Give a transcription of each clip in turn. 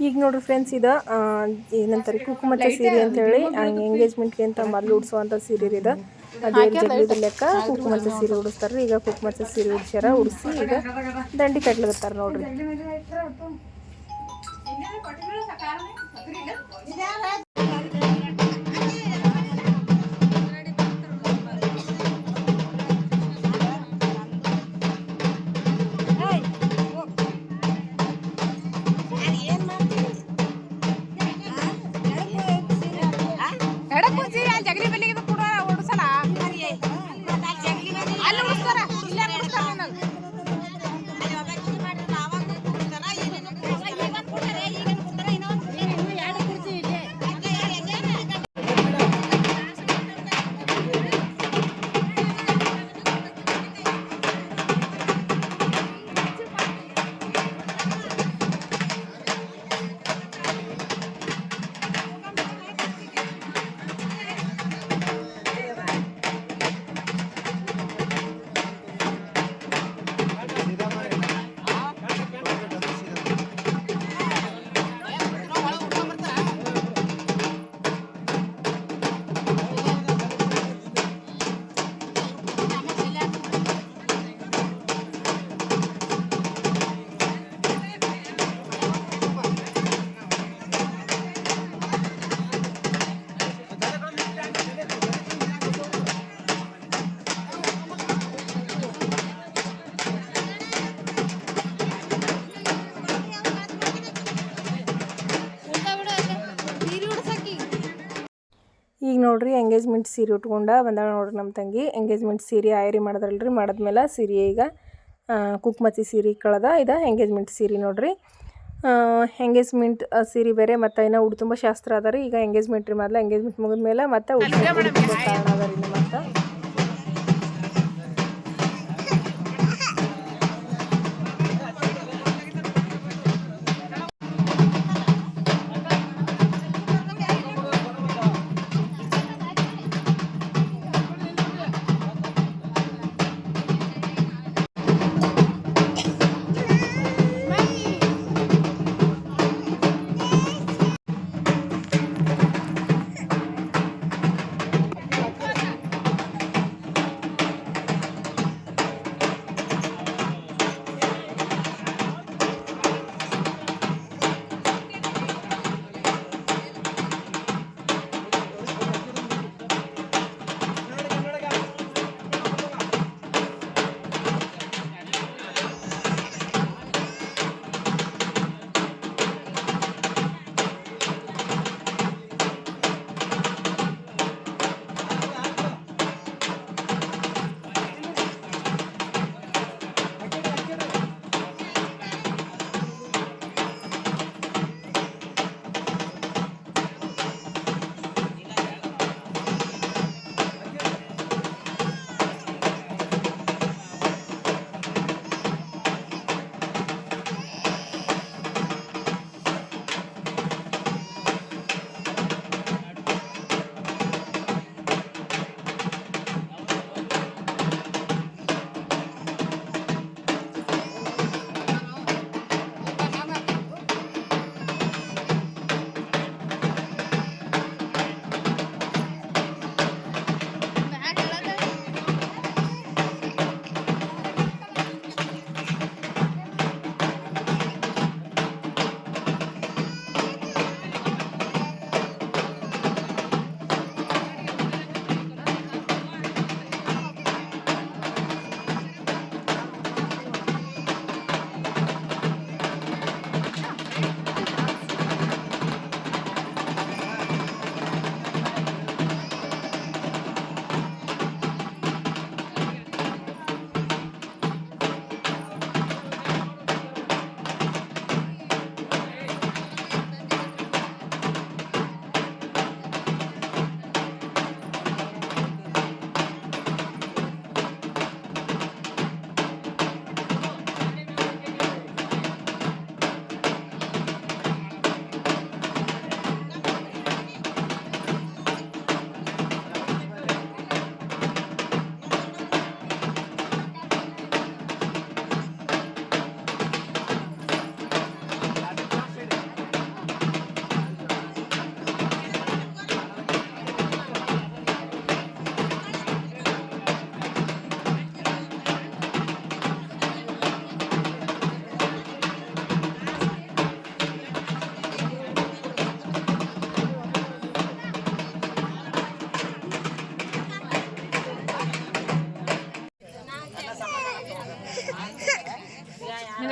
ಈಗ ನೋಡ್ರಿ ಫ್ರೆಂಡ್ಸ್, ಇದು ಏನಂತಾರೆ ಕುಕುಮಚ್ಚ ಸೀರೆ ಅಂತೇಳಿ ಎಂಗೇಜ್ಮೆಂಟ್ಗೆ ಅಂತ ಮೊದಲು ಉಡ್ಸುವಂಥ ಸೀರೆ ಇದು. ಅದೇನು ಜಗ್ಲಿದ ಲೆಕ್ಕ ಕುಕುಮಚ್ಚ ಸೀರೆ ಉಡಿಸ್ತಾರ್ರಿ. ಈಗ ಕುಕುಮಚ್ಚ ಸೀರೆ ಉಡ್ಸ್ಯಾರ, ಉಡಿಸಿ ಈಗ ದಂಡಿ ಕಟ್ಲತ್ತಾರ ನೋಡ್ರಿ. ಈಗ ನೋಡ್ರಿ ಎಂಗೇಜ್ಮೆಂಟ್ ಸೀರೆ ಉಟ್ಕೊಂಡ ಬಂದಾಳ ನೋಡ್ರಿ ನಮ್ಮ ತಂಗಿ. ಎಂಗೇಜ್ಮೆಂಟ್ ಸೀರೆ ಆಯ್ರಿ ಮಾಡಿದ್ರಲ್ರಿ, ಮಾಡಿದ್ಮೇಲೆ ಸೀರೆ ಈಗ ಕುಕ್ಮಚ್ಚಿ ಸೀರೆ ಕಳೆದ ಇದು ಎಂಗೇಜ್ಮೆಂಟ್ ಸೀರೆ ನೋಡ್ರಿ. ಎಂಗೇಜ್ಮೆಂಟ್ ಸೀರೆ ಬೇರೆ ಮತ್ತು ಇನ್ನೂ ಉಡುತುಂಬ ಶಾಸ್ತ್ರ ಅದ ರೀ. ಈಗ ಎಂಗೇಜ್ಮೆಂಟ್ ರೀ, ಮೊದಲು ಎಂಗೇಜ್ಮೆಂಟ್ ಮುಗಿದ್ಮೇಲೆ ಮತ್ತೆ ಉಡುತುಂಬ ಕಾರಣ ಅದ ರೀ. ಮತ್ತು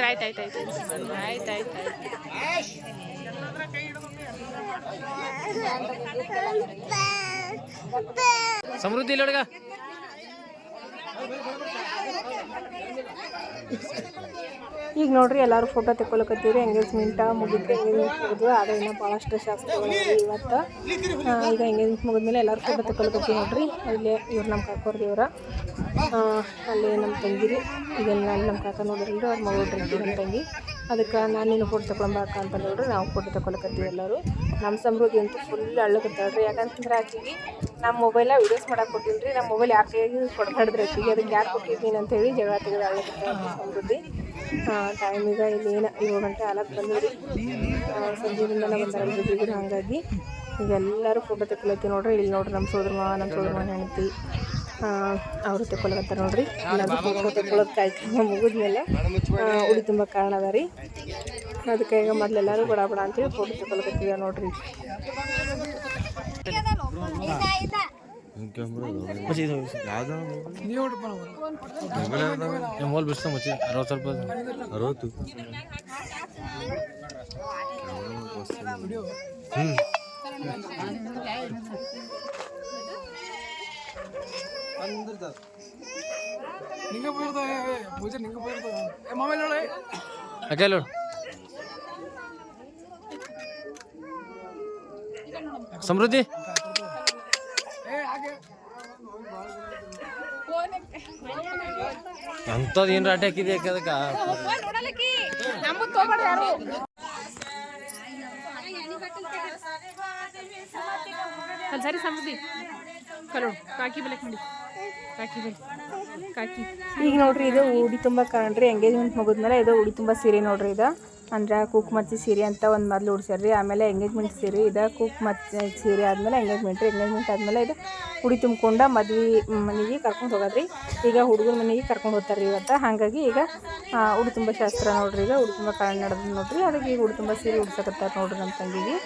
ಆಯ್ತು ಆಯ್ತು ಆಯ್ತು ಆಯ್ತು ಆಯ್ತು ಸಮೃದ್ಧಿ ಇಲ್ಲ ಹುಡುಗ. ಈಗ ನೋಡ್ರಿ ಎಲ್ಲರೂ ಫೋಟೋ ತೆಕ್ಕೊಳಕತ್ತೀವಿ. ಎಂಗೇಜ್ಮೆಂಟ್ ಮುಗಿದ್ರೆ ಎಂಗೇಜ್ಮೆಂಟ್ ಮುಗಿದ್ವಿ. ಆದರೆ ಇನ್ನೂ ಭಾಳಷ್ಟು ಶಾಸ್ತ್ರಗಳು ಇವತ್ತು. ಈಗ ಎಂಗೇಜ್ಮೆಂಟ್ ಮುಗಿದ್ಮೇಲೆ ಎಲ್ಲರೂ ಫೋಟೋ ತೆಕ್ಕೊಳಕತ್ತೀವಿ ನೋಡ್ರಿ. ಇಲ್ಲಿ ಇವ್ರು ನಮ್ಮ ಕಾಕೋರ್ದು ಇವ್ರ, ಅಲ್ಲಿ ನಮ್ಮ ತಂಗಿರಿ. ಈಗ ಅಲ್ಲಿ ನಮ್ಮ ಕಾಕ ನೋಡಿರಲ್ರಿ, ಅವ್ರ ಮಗಳು ಇರ್ತೀವಿ ನಮ್ಮ ತಂಗಿ. ಅದಕ್ಕೆ ನಾನು ನೀನು ಫೋಟೋ ತಗೊಳಂಬಾಕ ಅಂತ ನೋಡ್ರಿ ನಾವು ಫೋಟೋ ತಗೊಳಕತ್ತೀವಿ ಎಲ್ಲರೂ. ನಮ್ಮ ಸಮೃದ್ಧಿ ಅಂತೂ ಫುಲ್ ಅಳ್ಳಕತ್ತಾಳ್ರಿ. ಯಾಕಂತಂದ್ರೆ ಆಕೆಗೆ ನಮ್ಮ ಮೊಬೈಲ ವೀಡಿಯೋಸ್ ಮಾಡಕ್ಕೆ ಕೊಟ್ಟಿನಿ ರೀ. ನಮ್ಮ ಮೊಬೈಲ್ ಯಾರ ಕೈಯಾಗಿ ಕೊಡ್ಬಾರ್ದ್ರಿ ಆಕೆಗೆ, ಅದಕ್ಕೆ ಯಾರು ಕೊಟ್ಟಿದ್ದೀನಿ ಅಂತೇಳಿ ಜಗಳ ತೆಗೆದು ಅಳ್ಳಕತ್ತಾಳ್ರಿ ಸಮೃದ್ಧಿ. ಟೈಮೀಗ ಇಲ್ಲಿ ಏನು 7 ಗಂಟೆ ಆಲಕ್ಕೆ ಬಂದಿರಿ. ಸಂಜೆಯಿಂದನೇ ಬಂದಾರಲ್ರಿ ಬೀಗರು. ಹಾಗಾಗಿ ಈಗ ಎಲ್ಲರೂ ಫೋಟೋ ತೆಕ್ಕೊಳತ್ತೀವಿ ನೋಡ್ರಿ. ಇಲ್ಲಿ ನೋಡ್ರಿ ನಮ್ಮ ಸೋದರಮ್ಮ ಹೆಂಡತಿ ಅವರು ತೆಕ್ಕೊಳಕತ್ತಾರ ನೋಡ್ರಿ. ಎಲ್ಲರೂ ಫೋಟೋ ತೆಕ್ಕೊಳ್ಳೋದು ಕಾರ್ಯಕ್ರಮ ಮುಗಿದ್ಮೇಲೆ ಉಡಿ ತುಂಬ ಕಾರಣ ಅದ ರೀ. ಅದಕ್ಕೆ ಈಗ ಮೊದಲೆಲ್ಲರೂ ಬಡ ಬಡ ಅಂತೇಳಿ ಫೋಟೋ ತೆಕ್ಕೊಳಕತ್ತೀವಿ ನೋಡ್ರಿ. ಮೊಬೈಲ್ ಬಿಡ್ಸ ಮಚ್ಚಿ 60 ರೂಪಾಯಿ 60 ಸಮೃದ್ಧಿ ಅಂಥದ್ದು ಏನು ರಾಟಿ ಹಾಕಿದೆ ಅದಕ್ಕೆ ಸರಿ ಸಮೃದ್ಧಿ ಕಲೋ ಕಾಕಿ ಬೆಲೆ ಮಾಡಿ ಕಾಕಿ ಬೆಲೆ ಕಾಕಿ. ಈಗ ನೋಡ್ರಿ ಇದು ಉಡಿ ತುಂಬ ಕಾಣ್ರಿ. ಎಂಗೇಜ್ಮೆಂಟ್ ಮುಗಿದ್ಮೇಲೆ ಇದು ಉಡಿ ತುಂಬ ಸೀರೆ ನೋಡ್ರಿ. ಇದು ಅಂದ್ರೆ ಕುಕ್ಮಚ್ಚಿ ಸೀರೆ ಅಂತ ಒಂದು ಮೊದಲು ಉಡ್ಸ್ಯಾರ್ರಿ. ಆಮೇಲೆ ಎಂಗೇಜ್ಮೆಂಟ್ ಸೀರೆ ಇದು ಕುಕ್ಮಚ್ಚಿ ಸೀರೆ ಆದಮೇಲೆ ಎಂಗೇಜ್ಮೆಂಟ್ ಆದಮೇಲೆ ಇದು ಉಡಿ ತುಂಬ್ಕೊಂಡ ಮದ್ವೆ ಮನೆಗೆ ಕರ್ಕೊಂಡು ಹೋಗೋದ್ರಿ. ಈಗ ಹುಡುಗನ ಮನೆಗೆ ಕರ್ಕೊಂಡು ಹೋಗ್ತಾರೆ ಇವತ್ತು. ಹಾಗಾಗಿ ಈಗ ಉಡಿ ತುಂಬ ಶಾಸ್ತ್ರ ನೋಡ್ರಿ. ಈಗ ಉಡಿ ತುಂಬ ಕಾರಣ ನಡೆದು ನೋಡ್ರಿ. ಅದಕ್ಕೆ ಈಗ ಉಡಿ ತುಂಬ ಸೀರೆ ಉಡ್ಸಕತ್ತಾರೆ ನೋಡ್ರಿ ನಮ್ಮ ತಂಗಿಗೆ.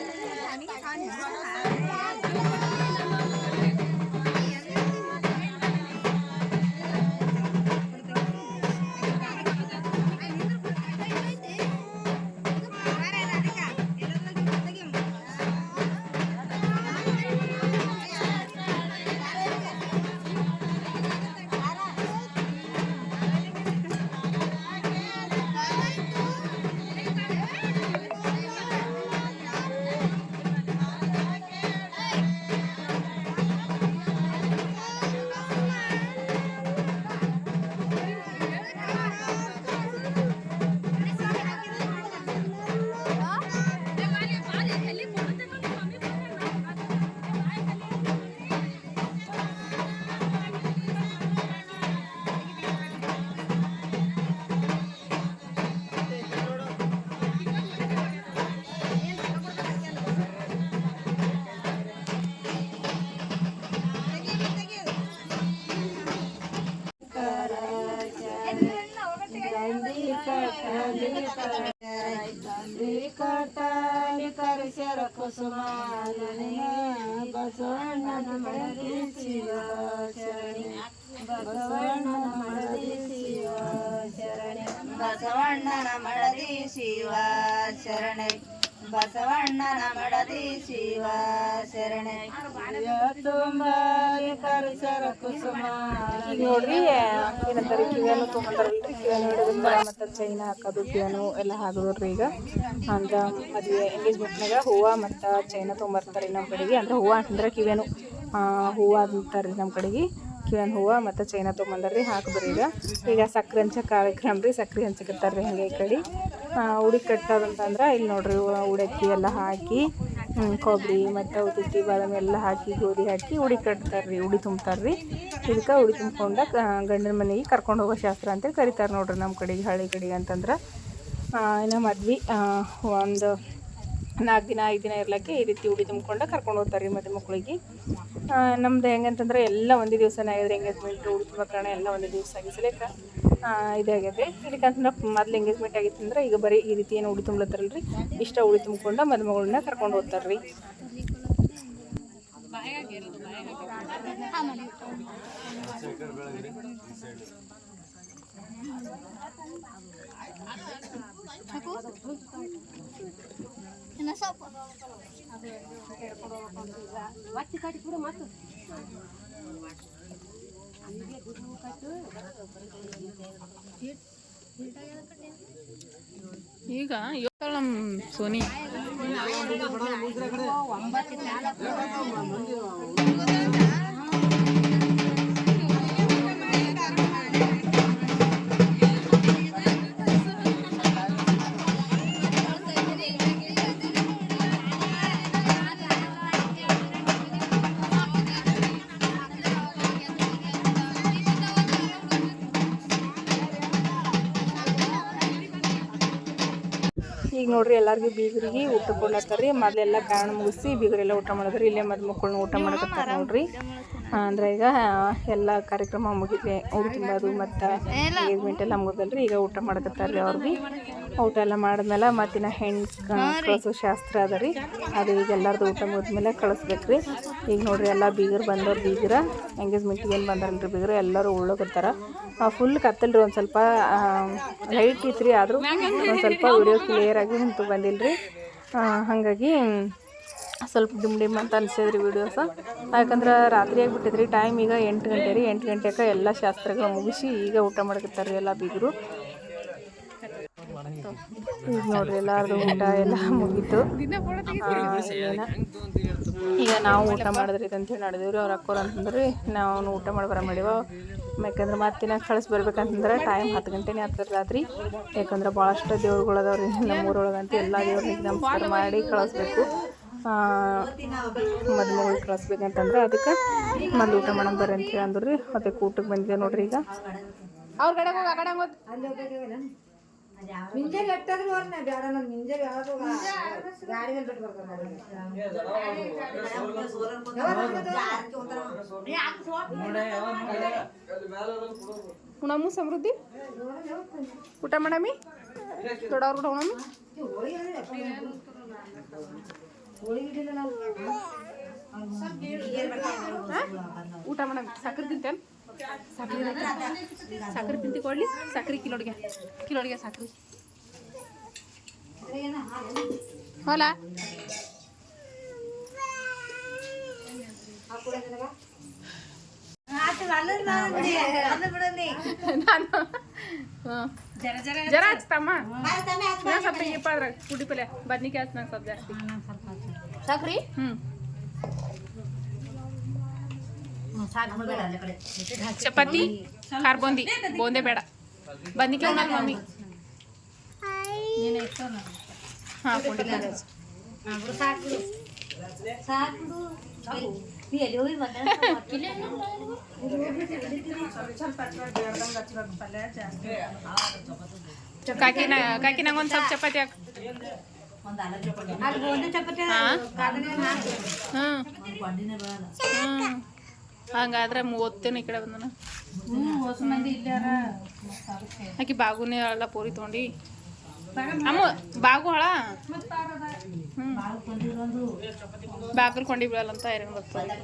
ಕರಿಸರ ಕುಸುಮಾಲನೆ ಬಸವಣ್ಣನ ಮಡದಿ ಶಿವ ಶರಣೆ ಬಸವಣ್ಣನ ಮಡದಿ ಶಿವ ಶರಣೆ ಬಸವಣ್ಣನ ಮಡದಿ ಶಿವ ಶರಣೆ ಬಸವಣ್ಣನ ಮಡದಿ ಶಿವ ಶರಣೆ ತುಂಬಾರಿ ಕರಿಸರ ಕುಸುಮ. ಈಗ ನೋಡ್ರಿ ಏನಂತಾರೆ ಕಿವಿಯನ್ನು ತೊಗೊಂಡಾರಲ್ರಿ. ಕಿವಿಯನ್ನು ಹಿಡಿದ್ರೆ ಮತ್ತು ಚೈನ ಹಾಕೋದು ಕಿವಿಯನ್ನು ಎಲ್ಲ ಹಾಕೋದ್ರಿ. ಈಗ ಅಂದ್ರೆ ಮದುವೆ ಎಂಗೇಜ್ಮೆಂಟ್ನಾಗ ಹೂವು ಮತ್ತು ಚೈನ ತೊಗೊಂಬರ್ತಾರೆ ನಮ್ಮ ಕಡೆಗೆ. ಅಂದ್ರೆ ಹೂವು ಅಂತಂದ್ರೆ ಕಿವಿಯನ್ನು ಹೂವು ಅಂತಾರೆ ನಮ್ಮ ಕಡೆಗೆ. ಕಿವಿಯನ್ನು ಹೂವು ಮತ್ತು ಚೈನ ತೊಗೊಂಬಂದಾರ್ರಿ ಹಾಕಿದ್ರಿ. ಈಗ ಸಕ್ರೆ ಹಂಚೋ ಕಾರ್ಯಕ್ರಮ ರೀ. ಸಕ್ರೆ ಹಂಚಕತ್ತಾರ್ರಿ ಹಂಗೆ ಈ ಕಡೆ. ಉಡಿ ಕಟ್ಟೋದಂತಂದ್ರೆ ಇಲ್ಲಿ ನೋಡ್ರಿ ಉಡಕ್ಕಿ ಎಲ್ಲ ಹಾಕಿ ಕೊಬ್ಬರಿ ಮತ್ತು ಉದುತ್ತಿ ಬಾದಾಮಿ ಎಲ್ಲ ಹಾಕಿ ಗೋಧಿ ಹಾಕಿ ಉಡಿ ಕಟ್ತಾರ್ರಿ. ಉಡಿ ತುಂಬ್ತಾರ್ರಿ. ಇದಕ್ಕೆ ಉಡಿ ತುಂಬ್ಕೊಂಡ ಗಂಡನ ಮನೆಗೆ ಕರ್ಕೊಂಡು ಹೋಗೋ ಶಾಸ್ತ್ರ ಅಂತೇಳಿ ಕರಿತಾರೆ ನೋಡ್ರಿ ನಮ್ಮ ಕಡೆಗೆ. ಹಳ್ಳಿ ಕಡೆಗೆ ಅಂತಂದ್ರೆ ಇನ್ನು ಮದ್ವೆ ಒಂದು 4 ದಿನ 5 ದಿನ ಇರ್ಲಿಕ್ಕೆ ಈ ರೀತಿ ಉಡಿ ತುಂಬ್ಕೊಂಡು ಕರ್ಕೊಂಡು ಹೋಗ್ತಾರೆ ರೀ ಮದುವೆ ಮಕ್ಕಳಿಗೆ. ನಮ್ದು ಹೆಂಗಂತಂದ್ರೆ ಎಲ್ಲ ಒಂದೇ ದಿವಸನೇ ಆಗಿದ್ರೆ ಎಂಗೇಜ್ಮೆಂಟು ಉಡಿ ತುಂಬ ಕಾರಣ ಎಲ್ಲ ಒಂದೇ ದಿವಸ ಆಗಿಸಲಿಕ್ಕೆ ಇದಾಗೈತೆ. ಇದಕ್ಕಂತಂದ್ರೆ ಮೊದಲು ಎಂಗೇಜ್ಮೆಂಟ್ ಆಗಿತ್ತಂದ್ರೆ ಈಗ ಬರೀ ಈ ರೀತಿ ಏನು ಉಡಿ ತುಂಬ್ಲತ್ತಾರಲ್ರಿ ಇಷ್ಟ ಉಡಿ ತುಂಬ್ಕೊಂಡು ಮದುಮಗಳನ್ನ ಕರ್ಕೊಂಡು ಹೋಗ್ತಾರೆ ರೀ. ಈಗ ಇವತ್ತು ನಮ್ಮ ಸೋನಿ ಈಗ ನೋಡ್ರಿ ಎಲ್ಲರಿಗೂ ಬೀಗರಿಗೆ ಊಟ ಕೊಡ್ಲತ್ತಾರ ರೀ. ಮೊದಲೆಲ್ಲ ಕಾರಣ ಮುಗಿಸಿ ಬೀಗರೆಲ್ಲ ಊಟ ಮಾಡಿದ್ರಿ. ಇಲ್ಲೇ ಮಕ್ಕಳನ್ನ ಊಟ ಮಾಡಕತ್ತಾರ ನೋಡ್ರಿ. ಅಂದ್ರೆ ಈಗ ಎಲ್ಲ ಕಾರ್ಯಕ್ರಮ ಮುಗಿದ್ವಿ, ಊರು ತುಂಬೋದು ಮತ್ತು ಎಂಗೇಜ್ಮೆಂಟ್ ಎಲ್ಲ ಮುಗಿದಲ್ರಿ. ಈಗ ಊಟ ಮಾಡಕತ್ತಾರ ರೀ. ಅವ್ರಿಗೆ ಊಟ ಎಲ್ಲ ಮಾಡಿದ್ಮೇಲೆ ಮತ್ತಿನ ಹೆಣ್ಣು ಕಳಿಸೋ ಶಾಸ್ತ್ರ ಅದ ರೀ. ಅದು ಈಗ ಎಲ್ಲರದು ಊಟ ಮುಗಿದ್ಮೇಲೆ ಕಳಿಸ್ಬೇಕ್ರಿ. ಈಗ ನೋಡ್ರಿ ಎಲ್ಲ ಬೀಗರು ಬಂದವ್ರು, ಬೀಗರ ಎಂಗೇಜ್ಮೆಂಟ್ಗೆ ಏನು ಬಂದಾರಲ್ರಿ ಬೀಗರು ಎಲ್ಲರೂ ಉಳ್ಳೋಗತ್ತಾರ. ಫುಲ್ ಕತ್ತಲ್ರಿ, ಒಂದು ಸ್ವಲ್ಪ ಲೈಟ್ ಇತ್ತು ರೀ, ಆದರೂ ಒಂದು ಸ್ವಲ್ಪ ವಿಡಿಯೋ ಕ್ಲಿಯರ್ ಆಗಿ ನಿಂತು ಬಂದಿಲ್ಲ ರೀ. ಹಾಗಾಗಿ ಸ್ವಲ್ಪ ಡಿಮ್ ಅಂತ ಅನಿಸಿದ್ರಿ ವಿಡಿಯೋಸ. ಯಾಕಂದ್ರೆ ರಾತ್ರಿ ಆಗಿಬಿಟ್ಟಿದ್ರಿ, ಟೈಮ್ ಈಗ 8 ಗಂಟೆ ರೀ. 8 ಗಂಟೆಗೆ ಎಲ್ಲ ಶಾಸ್ತ್ರಗಳು ಮುಗಿಸಿ ಈಗ ಊಟ ಮಾಡಕತ್ತಾರೆ ಎಲ್ಲ ಬೀಗರು. ಈಗ ನೋಡ್ರಿ ಎಲ್ಲರದು ಊಟ ಎಲ್ಲ ಮುಗೀತು. ಈಗ ನಾವು ಊಟ ಮಾಡಿದ್ರಿ ಅಂತೇಳಿ ನಡೆದೇವ್ರಿ. ಅವ್ರು ಅಕ್ಕೋರು ಅಂತಂದ್ರಿ ನಾವು ಊಟ ಮಾಡಿ ಬರ ಮಾಡಿವ. ಯಾಕಂದ್ರೆ ಮತ್ತಿನ ಕಳಿಸಿ ಬರ್ಬೇಕಂತಂದ್ರೆ ಟೈಮ್ 10 ಗಂಟೆನೇ ಆಗ್ತದೆ ರಾತ್ರಿ. ಯಾಕಂದ್ರೆ ಭಾಳಷ್ಟು ದೇವ್ರುಗಳದವ್ರಿ ನಮ್ಮೂರೊಳಗಂತೂ ಎಲ್ಲ ದೇವ್ರಿಗೆ ನಮಸ್ಕಾರ ಮಾಡಿ ಕಳಿಸ್ಬೇಕು. ಮದುಮಗಳಿಗೆ ಕಳಿಸ್ಬೇಕಂತಂದ್ರೆ ಅದಕ್ಕೆ ಮೊದಲು ಊಟ ಮಾಡೋಣ ಬರ್ರಿ ಅಂತೇಳಿ ಅಂದ್ರಿ. ಅದಕ್ಕೆ ಊಟಕ್ಕೆ ಬಂದಿದೆ ನೋಡ್ರಿ. ಈಗ ಅವ್ರ ಕಡೆ ಹೋಗಿ ಆ ಕಡೆ ಉಣಮು ಸಮೃದ್ಧಿ ಊಟ ಮಾಡಮಿ ದೊಡ್ಡವ್ರ ಊಟ ಉಣಮಿ. ಊಟ ಮಾಡಮಿ. ಸಕ್ಕರೆ ತಿಂತೇನೆ? ಸಕ್ಕರೆ ತಿಂತಿ ಕೊಡ್ಲಿ? ಸಕ್ಕರೆ ಕಿಲೋಡಿಗೆ ಸಕ್ಕರೆ ಹೊಲ ಜರ ಹಚ್ತಮ್ಮ ಸ್ವಲ್ಪ ಇಪ್ಪ ಅದ್ರಾಗ ಪುಡಿ ಪಲ್ಯ ಬದ್ನಿಕಾಯಿ ಹಚ್ಚ ನಂಗೆ ಸ್ವಲ್ಪ ಜಾಸ್ತಿ ಸಕ್ರಿ. ಚಪಾತಿ ಖಾರ ಬೂಂದಿ ಬೋಂದೆ ಬೇಡ, ಬದ್ನಿಕಾಯಿ ಉಣ್ಣಲ್ಲ ಮಮ್ಮಿ. ಹಾಂ ಕಾಕಿ ನಂಗೊಂದು ಸ್ವಲ್ಪ ಚಪಾತಿ ಹಾಕಿ. ಹಂಗಾದ್ರೆ 30 ಈ ಕಡೆ ಬಂದನ. ಆಕಿ ಬಾಗುನೇ ಎಲ್ಲ ಪೂರಿ ತೊಗೊಂಡು ಅಮ್ಮ ಬಾಗು ಹಳ ಬಾಗಲ್ ಕೊಂಡಿ ಬೀಳಲ್ಲ ಅಂತ ಐರನ್ ಬರ್ತದೆ.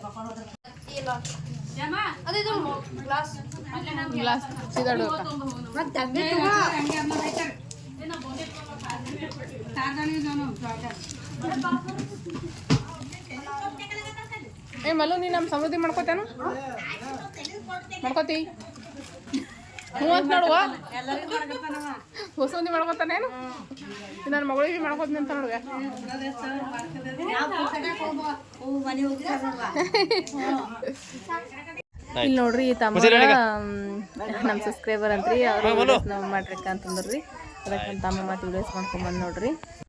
ಗ್ಲಾಸ್ ಸಿದಾಡು ಏ ಮಲ್ಲು, ನೀ ನಮ್ಮ ಸಮೃದ್ಧಿ ಮಾಡ್ಕೋತೇನು? ಮಾಡ್ಕೋತಿ ಹ್ಞೂ ಅಂತ ನೋಡುವ. ಹೊಸ ಮಂದಿ ಮಾಡ್ಕೊತಾನೇನು? ನನ್ನ ಮಗಳಿಗೆ ಮಾಡ್ಕೋತೀನಿ ಅಂತ ನೋಡುವ. ಇಲ್ಲಿ ನೋಡ್ರಿ ತಮ್ಮ ನಮ್ಮ ಸಬ್ಸ್ಕ್ರೈಬರ್ ಅಂತ್ರಿ, ಅವ್ರು ವಿಡಿಯೋಸ್ ನಾವು ಮಾಡ್ರಿಕ್ಕ ಅಂತಂದ್ರಿ. ಅದಕ್ಕೆ ತಮ್ಮ ಮತ್ತೆ ವಿಡಿಯೋಸ್ ಮಾಡ್ಕೊಂಬಂದು ನೋಡ್ರಿ.